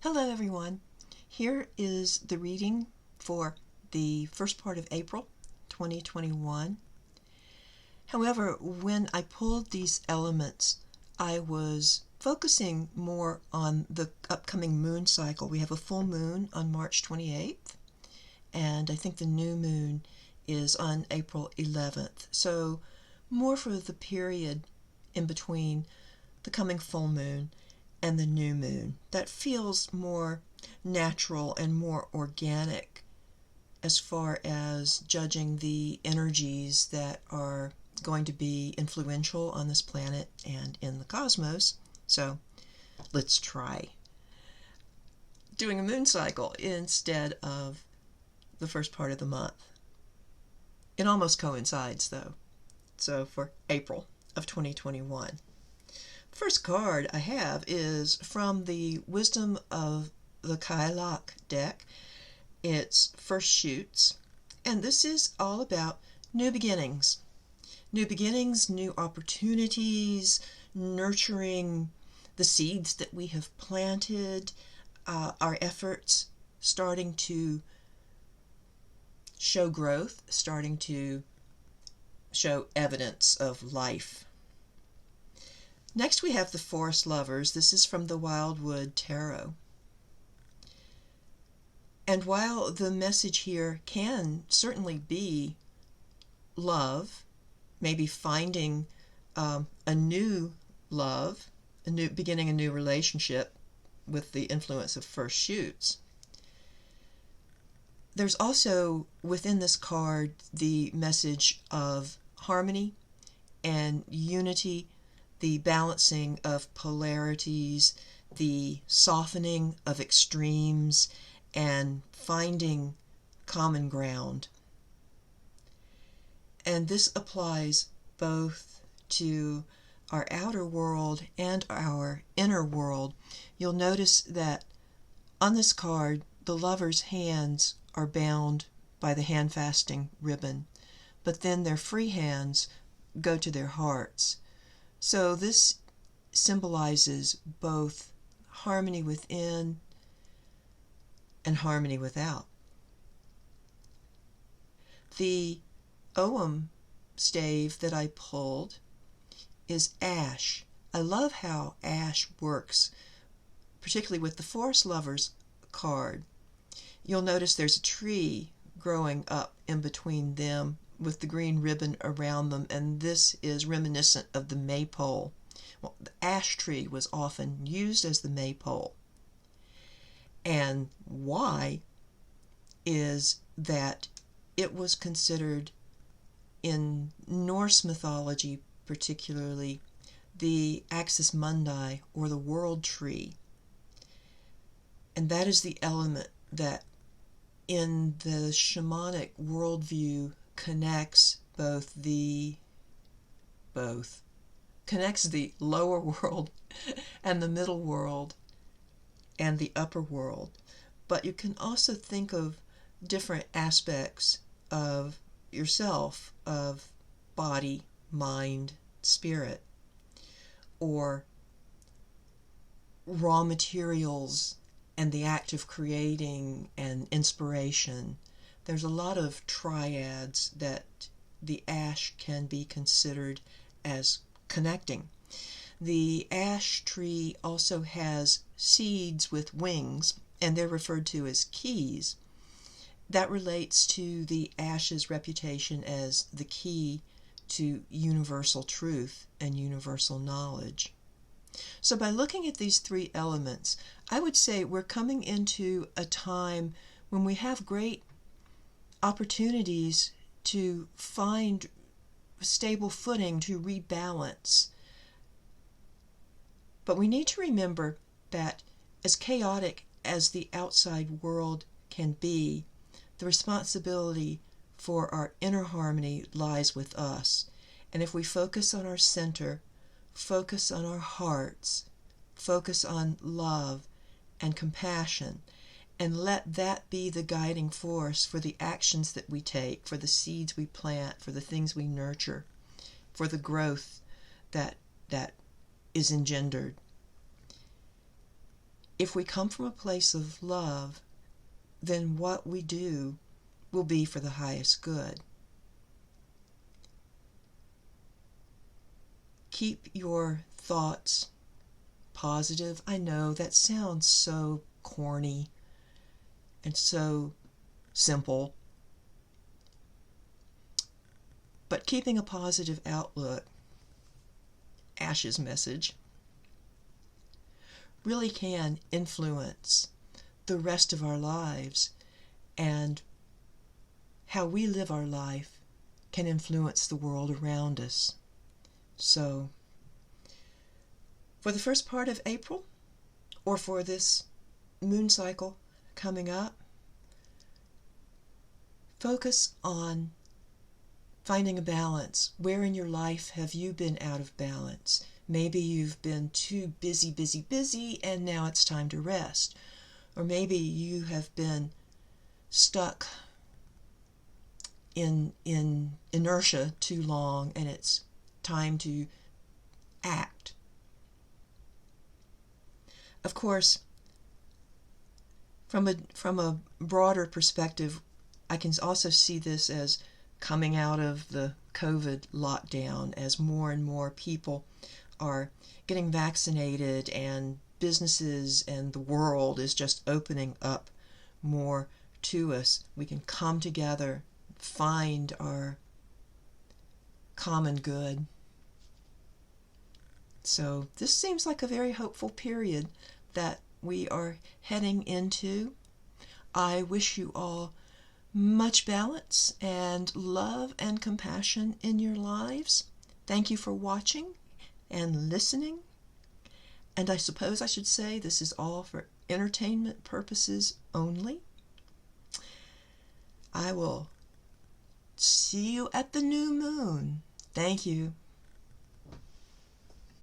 Hello everyone. Here is the reading for the first part of April 2021. However, when I pulled these elements, I was focusing more on the upcoming moon cycle. We have a full moon on March 28th, and I think the new moon is on April 11th. So more for the period in between the coming full moon and the new moon. That feels more natural and more organic as far as judging the energies that are going to be influential on this planet and in the cosmos. So let's try doing a moon cycle instead of the first part of the month. It almost coincides though. So for April of 2021. First card I have is from the Wisdom of the Kailak deck. It's First Shoots, and this is all about new beginnings. New beginnings, new opportunities, nurturing the seeds that we have planted, our efforts starting to show growth, starting to show evidence of life. Next we have the Forest Lovers. This is from the Wildwood Tarot. And while the message here can certainly be love, maybe finding a new love, beginning a new relationship with the influence of first shoots, there's also within this card the message of harmony and unity, the balancing of polarities, the softening of extremes, and finding common ground. And this applies both to our outer world and our inner world. You'll notice that on this card, the lover's hands are bound by the hand-fasting ribbon, but then their free hands go to their hearts. So this symbolizes both harmony within and harmony without. The Ogham stave that I pulled is ash. I love how ash works, particularly with the Forest Lovers card. You'll notice there's a tree growing up in between them with the green ribbon around them, and this is reminiscent of the maypole. Well, the ash tree was often used as the maypole. And why is that it was considered in Norse mythology, particularly the Axis Mundi, or the world tree. And that is the element that in the shamanic worldview connects the lower world and the middle world and the upper world. But you can also think of different aspects of yourself, of body, mind, spirit, or raw materials and the act of creating and inspiration. There's a lot of triads that the ash can be considered as connecting. The ash tree also has seeds with wings, and they're referred to as keys. That relates to the ash's reputation as the key to universal truth and universal knowledge. So by looking at these three elements, I would say we're coming into a time when we have great opportunities to find stable footing, to rebalance. But we need to remember that as chaotic as the outside world can be, the responsibility for our inner harmony lies with us. And if we focus on our center, focus on our hearts, focus on love and compassion, and let that be the guiding force for the actions that we take, for the seeds we plant, for the things we nurture, for the growth that is engendered. if we come from a place of love, then what we do will be for the highest good. Keep your thoughts positive. I know that sounds so corny and so simple, but keeping a positive outlook, Ash's message, really can influence the rest of our lives, and how we live our life can influence the world around us. So, for the first part of April, or for this moon cycle coming up, focus on finding a balance. Where in your life have you been out of balance? Maybe you've been too busy, and now it's time to rest. Or maybe you have been stuck in inertia too long, and it's time to act. Of course, from a broader perspective, I can also see this as coming out of the COVID lockdown, as more and more people are getting vaccinated and businesses and the world is just opening up more to us. We can come together, find our common good. So this seems like a very hopeful period that we are heading into. I wish you all much balance and love and compassion in your lives. Thank you for watching and listening. And I suppose I should say this is all for entertainment purposes only. I will see you at the new moon. Thank you.